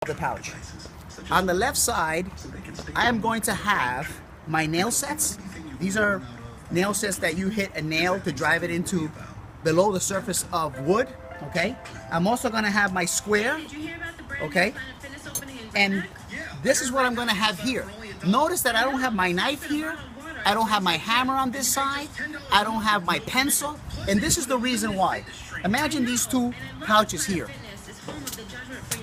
the pouch. On the left side, I am going to have my nail sets. These are nail sets that you hit a nail to drive it into below the surface of wood, okay? I'm also gonna have my square, okay? And this is what I'm gonna have here. Notice that I don't have my knife here. I don't have my hammer on this side. I don't have my pencil. And this is the reason why. Imagine these two pouches here.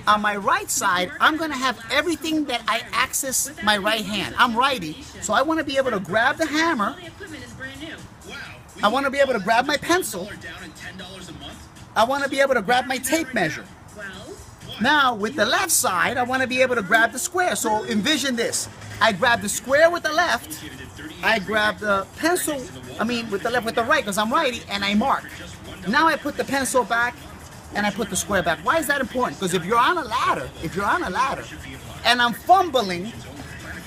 On my right side, I'm gonna have everything that I access my right hand. I'm righty, so I wanna be able to grab the hammer. I wanna be able to grab my pencil. I wanna be able to grab my tape measure. Now, with the left side, I wanna be able to grab the square. So envision this. I grab the square with the left. I grab the pencil, with the left, with the right, because I'm righty, and I mark. Now I put the pencil back, and I put the square back. Why is that important? Because if you're on a ladder, and I'm fumbling,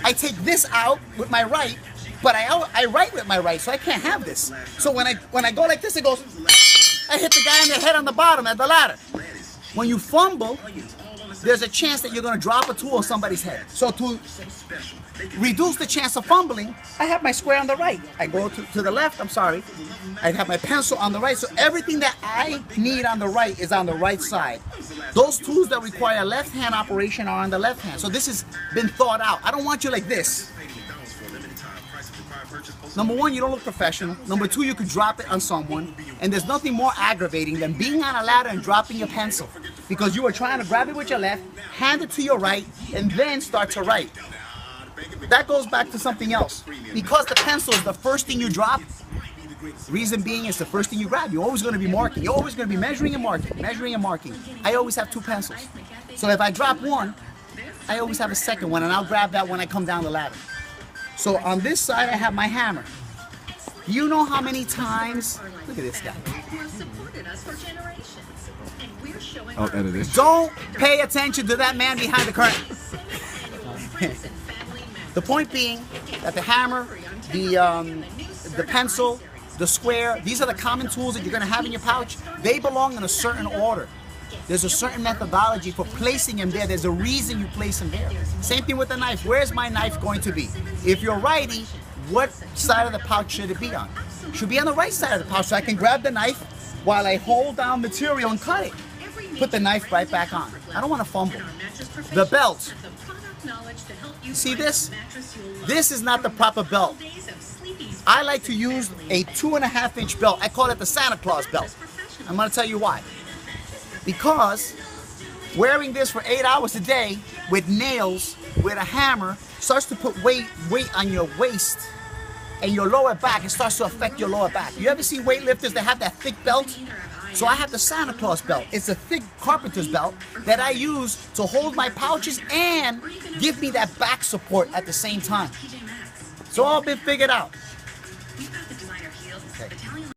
I take this out with my right, but I write with my right, so I can't have this. So when I go like this, it goes, I hit the guy in the head on the bottom at the ladder. When you fumble, there's a chance that you're gonna drop a tool on somebody's head. So to reduce the chance of fumbling, I have my square on the right. I go to the left, I have my pencil on the right, so everything that I need on the right is on the right side. Those tools that require left hand operation are on the left hand. So this has been thought out. I don't want you like this. Number one, you don't look professional. Number two, you could drop it on someone. And there's nothing more aggravating than being on a ladder and dropping your pencil. Because you were trying to grab it with your left, hand it to your right, and then start to write. That goes back to something else. Because the pencil is the first thing you drop, reason being it's the first thing you grab. You're always going to be marking. You're always going to be measuring and marking. I always have two pencils. So if I drop one, I always have a second one, and I'll grab that when I come down the ladder. So on this side, I have my hammer. You know how many times, look at this guy. I'll edit it. Don't pay attention to that man behind the curtain. The point being that the hammer, the pencil, the square, these are the common tools that you're gonna have in your pouch. They belong in a certain order. There's a certain methodology for placing them there. There's a reason you place them there. Same thing with the knife. Where's my knife going to be? If you're righty, what side of the pouch should it be on? It should be on the right side of the pouch so I can grab the knife while I hold down material and cut it. Put the knife right back on. I don't want to fumble. The belt. You see this? This is not the proper belt. I like to use a 2.5-inch belt. I call it the Santa Claus belt. I'm going to tell you why. Because wearing this for 8 hours a day with nails, with a hammer, starts to put weight on your waist and your lower back. It starts to affect your lower back. You ever see weightlifters that have that thick belt? So I have the Santa Claus belt. It's a thick Carpenter's belt that I use to hold my pouches and give me that back support at the same time. So all been figured out.